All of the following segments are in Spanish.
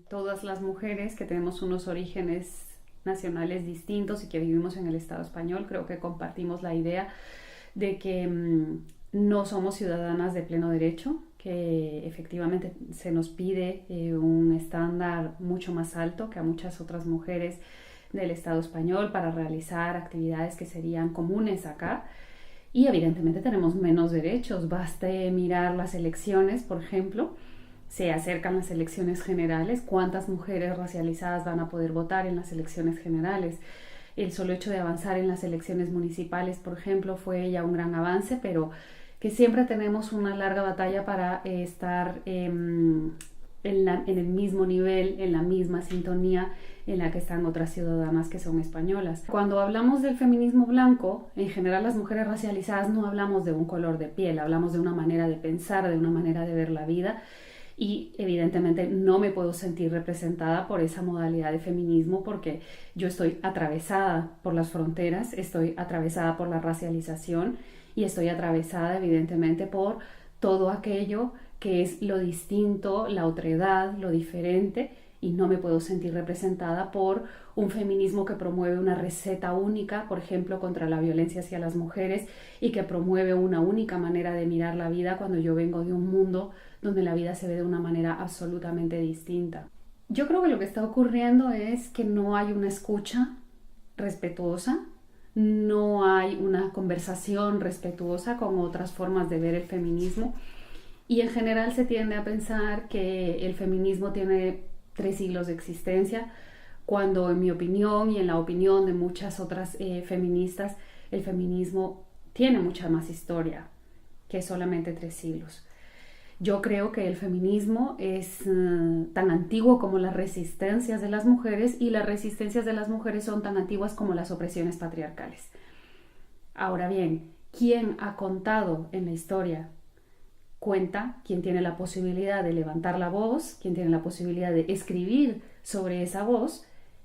Todas las mujeres que tenemos unos orígenes nacionales distintos y que vivimos en el Estado español, creo que compartimos la idea de que no somos ciudadanas de pleno derecho, que efectivamente se nos pide un estándar mucho más alto que a muchas otras mujeres del Estado español para realizar actividades que serían comunes acá. Y evidentemente tenemos menos derechos. Baste mirar las elecciones, por ejemplo. Se acercan las elecciones generales. ¿Cuántas mujeres racializadas van a poder votar en las elecciones generales? El solo hecho de avanzar en las elecciones municipales, por ejemplo, fue ya un gran avance, pero que siempre tenemos una larga batalla para estar en el mismo nivel, en la misma sintonía en la que están otras ciudadanas que son españolas. Cuando hablamos del feminismo blanco, en general las mujeres racializadas no hablamos de un color de piel, hablamos de una manera de pensar, de una manera de ver la vida, y evidentemente no me puedo sentir representada por esa modalidad de feminismo porque yo estoy atravesada por las fronteras, estoy atravesada por la racialización y estoy atravesada evidentemente por todo aquello que es lo distinto, la otredad, lo diferente, y no me puedo sentir representada por un feminismo que promueve una receta única, por ejemplo, contra la violencia hacia las mujeres, y que promueve una única manera de mirar la vida cuando yo vengo de un mundo donde la vida se ve de una manera absolutamente distinta. Yo creo que lo que está ocurriendo es que no hay una escucha respetuosa, no hay una conversación respetuosa con otras formas de ver el feminismo, y en general se tiende a pensar que el feminismo tiene 3 siglos de existencia, cuando en mi opinión y en la opinión de muchas otras feministas, el feminismo tiene mucha más historia que solamente 3 siglos. Yo creo que el feminismo es tan antiguo como las resistencias de las mujeres, y las resistencias de las mujeres son tan antiguas como las opresiones patriarcales. Ahora bien, ¿quién ha contado en la historia? Cuenta quien tiene la posibilidad de levantar la voz, quien tiene la posibilidad de escribir sobre esa voz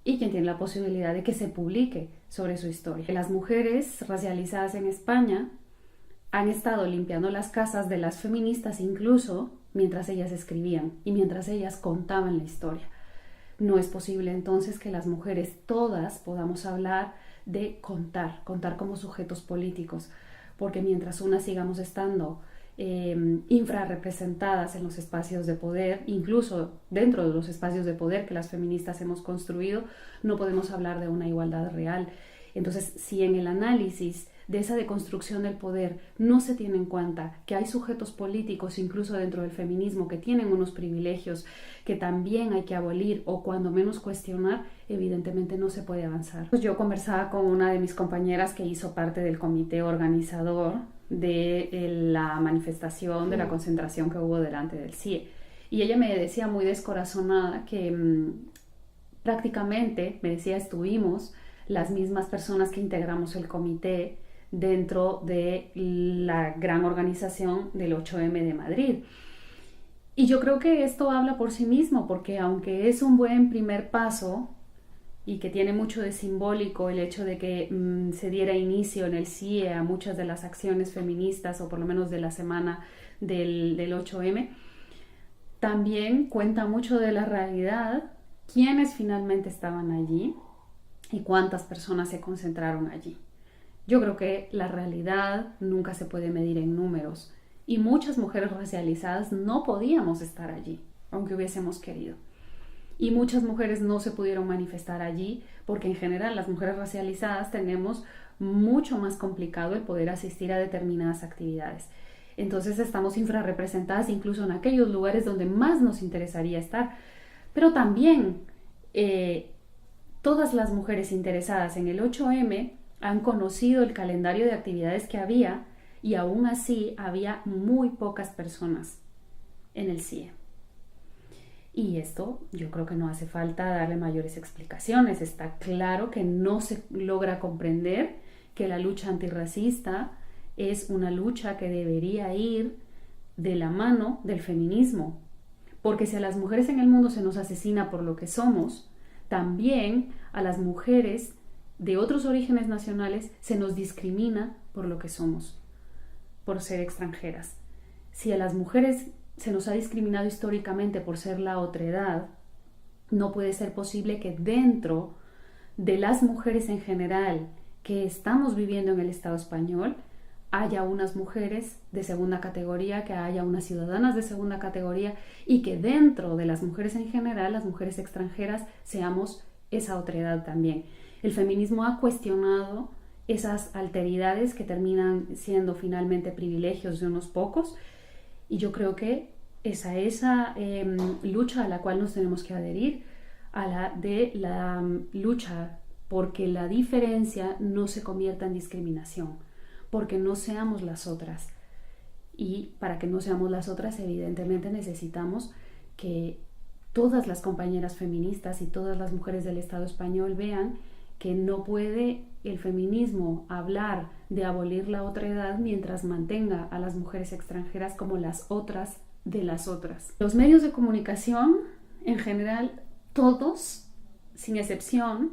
y quien tiene la posibilidad de que se publique sobre su historia. Las mujeres racializadas en España han estado limpiando las casas de las feministas incluso mientras ellas escribían y mientras ellas contaban la historia. No es posible entonces que las mujeres todas podamos hablar de contar como sujetos políticos, porque mientras unas sigamos estando infrarrepresentadas en los espacios de poder, incluso dentro de los espacios de poder que las feministas hemos construido, no podemos hablar de una igualdad real. Entonces, si en el análisis de esa deconstrucción del poder no se tiene en cuenta que hay sujetos políticos, incluso dentro del feminismo, que tienen unos privilegios que también hay que abolir o cuando menos cuestionar, evidentemente no se puede avanzar. Yo conversaba con una de mis compañeras que hizo parte del comité organizador de la manifestación, de la concentración que hubo delante del CIE, y ella me decía muy descorazonada que prácticamente, me decía, estuvimos las mismas personas que integramos el comité dentro de la gran organización del 8M de Madrid. Y yo creo que esto habla por sí mismo, porque aunque es un buen primer paso y que tiene mucho de simbólico el hecho de que se diera inicio en el CIE a muchas de las acciones feministas, o por lo menos de la semana del 8M, también cuenta mucho de la realidad, quiénes finalmente estaban allí y cuántas personas se concentraron allí. Yo creo que la realidad nunca se puede medir en números, y muchas mujeres racializadas no podíamos estar allí, aunque hubiésemos querido. Y muchas mujeres no se pudieron manifestar allí porque en general las mujeres racializadas tenemos mucho más complicado el poder asistir a determinadas actividades. Entonces estamos infrarrepresentadas incluso en aquellos lugares donde más nos interesaría estar. Pero también todas las mujeres interesadas en el 8M han conocido el calendario de actividades que había, y aún así había muy pocas personas en el CIE. Y esto yo creo que no hace falta darle mayores explicaciones. Está claro que no se logra comprender que la lucha antirracista es una lucha que debería ir de la mano del feminismo. Porque si a las mujeres en el mundo se nos asesina por lo que somos, también a las mujeres de otros orígenes nacionales se nos discrimina por lo que somos, por ser extranjeras. Si a las mujeres se nos ha discriminado históricamente por ser la otredad, no puede ser posible que dentro de las mujeres en general que estamos viviendo en el Estado español haya unas mujeres de segunda categoría, que haya unas ciudadanas de segunda categoría y que dentro de las mujeres en general, las mujeres extranjeras, seamos esa otredad también. El feminismo ha cuestionado esas alteridades que terminan siendo finalmente privilegios de unos pocos, y yo creo que esa lucha a la cual nos tenemos que adherir, a la lucha porque la diferencia no se convierta en discriminación, porque no seamos las otras. Y para que no seamos las otras, evidentemente necesitamos que todas las compañeras feministas y todas las mujeres del Estado español vean que no puede el feminismo hablar de abolir la otredad mientras mantenga a las mujeres extranjeras como las otras de las otras. Los medios de comunicación, en general, todos, sin excepción,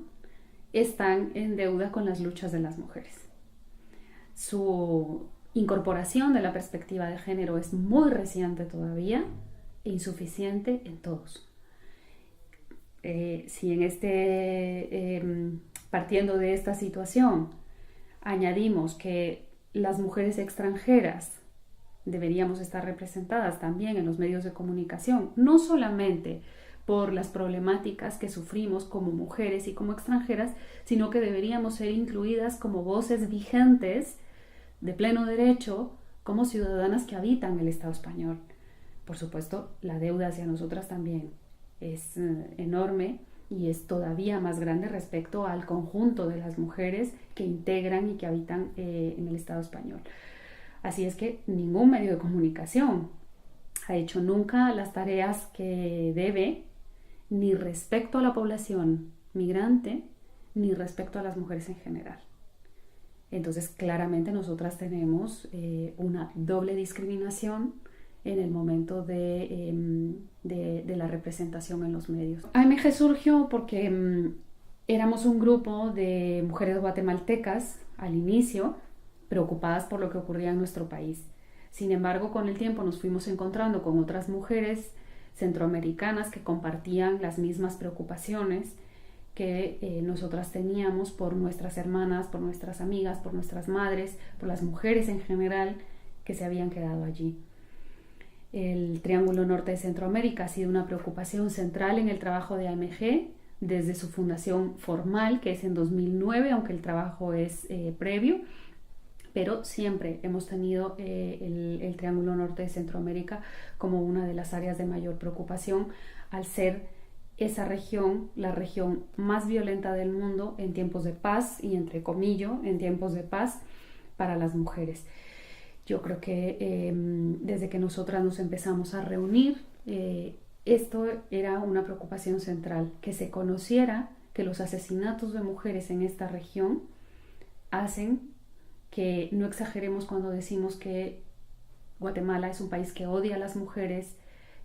están en deuda con las luchas de las mujeres. Su incorporación de la perspectiva de género es muy reciente todavía e insuficiente en todos. Si partiendo de esta situación añadimos que las mujeres extranjeras deberíamos estar representadas también en los medios de comunicación, no solamente por las problemáticas que sufrimos como mujeres y como extranjeras, sino que deberíamos ser incluidas como voces vigentes de pleno derecho como ciudadanas que habitan el Estado español. Por supuesto, la deuda hacia nosotras también es enorme y es todavía más grande respecto al conjunto de las mujeres que integran y que habitan en el Estado español. Así es que ningún medio de comunicación ha hecho nunca las tareas que debe, ni respecto a la población migrante, ni respecto a las mujeres en general. Entonces, claramente nosotras tenemos una doble discriminación en el momento de la representación en los medios. AMG surgió porque éramos un grupo de mujeres guatemaltecas al inicio, preocupadas por lo que ocurría en nuestro país. Sin embargo, con el tiempo nos fuimos encontrando con otras mujeres centroamericanas que compartían las mismas preocupaciones que nosotras teníamos por nuestras hermanas, por nuestras amigas, por nuestras madres, por las mujeres en general que se habían quedado allí. El Triángulo Norte de Centroamérica ha sido una preocupación central en el trabajo de AMG desde su fundación formal, que es en 2009, aunque el trabajo es previo, pero siempre hemos tenido el Triángulo Norte de Centroamérica como una de las áreas de mayor preocupación, al ser esa región, la región más violenta del mundo en tiempos de paz, y entre comillas, en tiempos de paz para las mujeres. Yo creo que desde que nosotras nos empezamos a reunir, esto era una preocupación central, que se conociera que los asesinatos de mujeres en esta región hacen que no exageremos cuando decimos que Guatemala es un país que odia a las mujeres,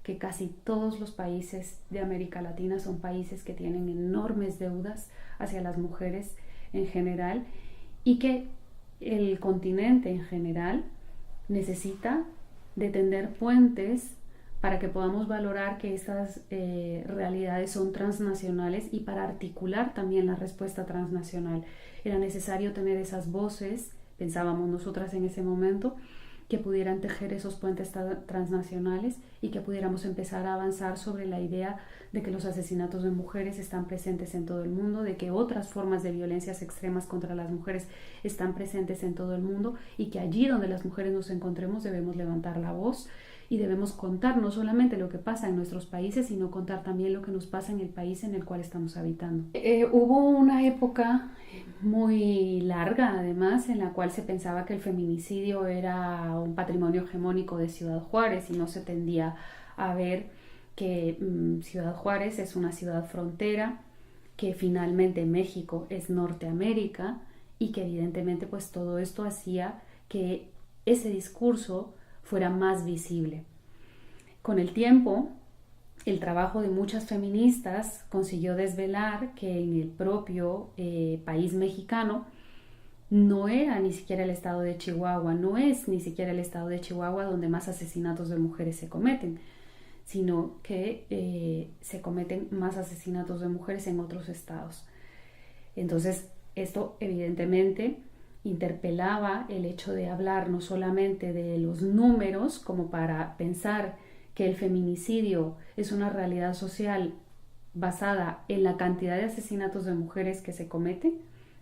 que casi todos los países de América Latina son países que tienen enormes deudas hacia las mujeres en general, y que el continente en general necesita de tender puentes para que podamos valorar que estas realidades son transnacionales, y para articular también la respuesta transnacional. Era necesario tener esas voces, pensábamos nosotras en ese momento, que pudieran tejer esos puentes transnacionales y que pudiéramos empezar a avanzar sobre la idea de que los asesinatos de mujeres están presentes en todo el mundo, de que otras formas de violencias extremas contra las mujeres están presentes en todo el mundo, y que allí donde las mujeres nos encontremos debemos levantar la voz y debemos contar no solamente lo que pasa en nuestros países, sino contar también lo que nos pasa en el país en el cual estamos habitando. Hubo una época muy larga, además, en la cual se pensaba que el feminicidio era un patrimonio hegemónico de Ciudad Juárez, y no se tendía a ver que Ciudad Juárez es una ciudad frontera, que finalmente México es Norteamérica, y que evidentemente pues todo esto hacía que ese discurso fuera más visible. Con el tiempo, el trabajo de muchas feministas consiguió desvelar que en el propio país mexicano no era ni siquiera el estado de Chihuahua, no es ni siquiera el estado de Chihuahua donde más asesinatos de mujeres se cometen, sino que se cometen más asesinatos de mujeres en otros estados. Entonces, esto evidentemente interpelaba el hecho de hablar no solamente de los números como para pensar que el feminicidio es una realidad social basada en la cantidad de asesinatos de mujeres que se cometen,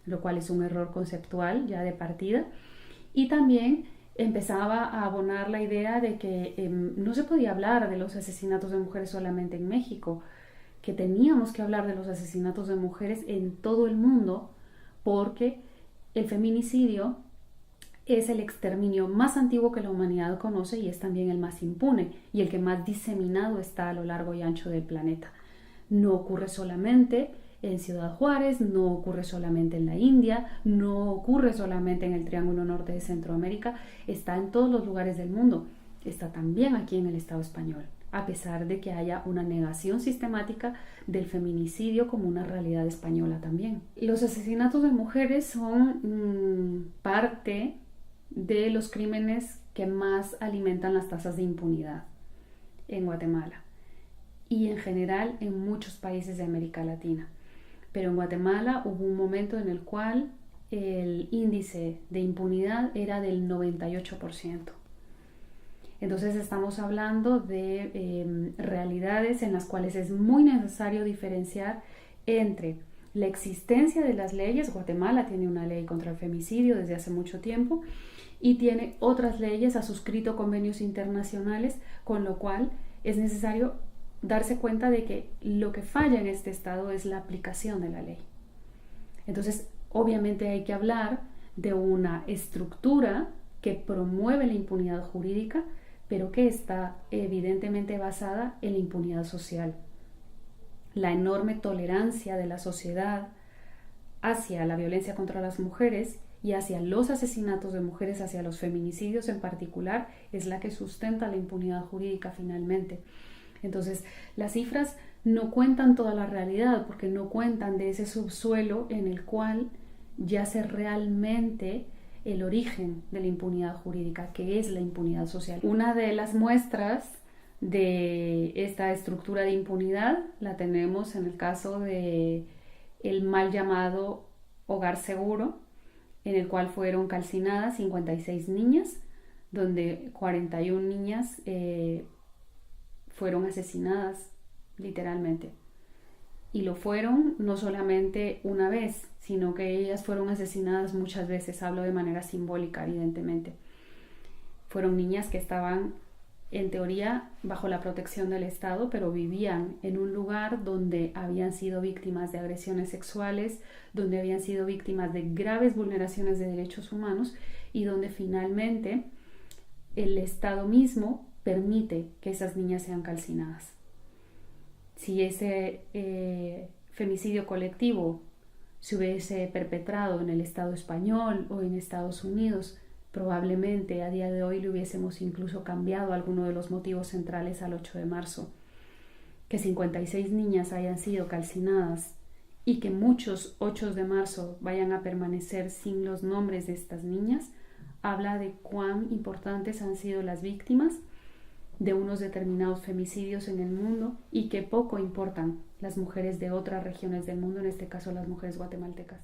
lo cual es un error conceptual ya de partida, y también empezaba a abonar la idea de que no se podía hablar de los asesinatos de mujeres solamente en México, que teníamos que hablar de los asesinatos de mujeres en todo el mundo, porque el feminicidio es el exterminio más antiguo que la humanidad conoce y es también el más impune y el que más diseminado está a lo largo y ancho del planeta. No ocurre solamente en Ciudad Juárez, no ocurre solamente en la India, no ocurre solamente en el Triángulo Norte de Centroamérica, está en todos los lugares del mundo, está también aquí en el Estado español, a pesar de que haya una negación sistemática del feminicidio como una realidad española también. Los asesinatos de mujeres son parte de los crímenes que más alimentan las tasas de impunidad en Guatemala y en general en muchos países de América Latina. Pero en Guatemala hubo un momento en el cual el índice de impunidad era del 98%. Entonces estamos hablando de realidades en las cuales es muy necesario diferenciar entre la existencia de las leyes. Guatemala tiene una ley contra el femicidio desde hace mucho tiempo y tiene otras leyes, ha suscrito convenios internacionales, con lo cual es necesario darse cuenta de que lo que falla en este estado es la aplicación de la ley. Entonces, obviamente hay que hablar de una estructura que promueve la impunidad jurídica, pero que está evidentemente basada en la impunidad social. La enorme tolerancia de la sociedad hacia la violencia contra las mujeres y hacia los asesinatos de mujeres, hacia los feminicidios en particular, es la que sustenta la impunidad jurídica finalmente. Entonces, las cifras no cuentan toda la realidad porque no cuentan de ese subsuelo en el cual yace realmente el origen de la impunidad jurídica, que es la impunidad social. Una de las muestras de esta estructura de impunidad la tenemos en el caso de el mal llamado Hogar Seguro, en el cual fueron calcinadas 56 niñas, donde 41 niñas fueron asesinadas literalmente. Y lo fueron no solamente una vez, sino que ellas fueron asesinadas muchas veces, hablo de manera simbólica, evidentemente. Fueron niñas que estaban, en teoría, bajo la protección del Estado, pero vivían en un lugar donde habían sido víctimas de agresiones sexuales, donde habían sido víctimas de graves vulneraciones de derechos humanos y donde finalmente el Estado mismo permite que esas niñas sean calcinadas. Si ese femicidio colectivo se hubiese perpetrado en el Estado español o en Estados Unidos, probablemente a día de hoy le hubiésemos incluso cambiado alguno de los motivos centrales al 8 de marzo. Que 56 niñas hayan sido calcinadas y que muchos 8 de marzo vayan a permanecer sin los nombres de estas niñas, habla de cuán importantes han sido las víctimas de unos determinados femicidios en el mundo y que poco importan las mujeres de otras regiones del mundo, en este caso las mujeres guatemaltecas.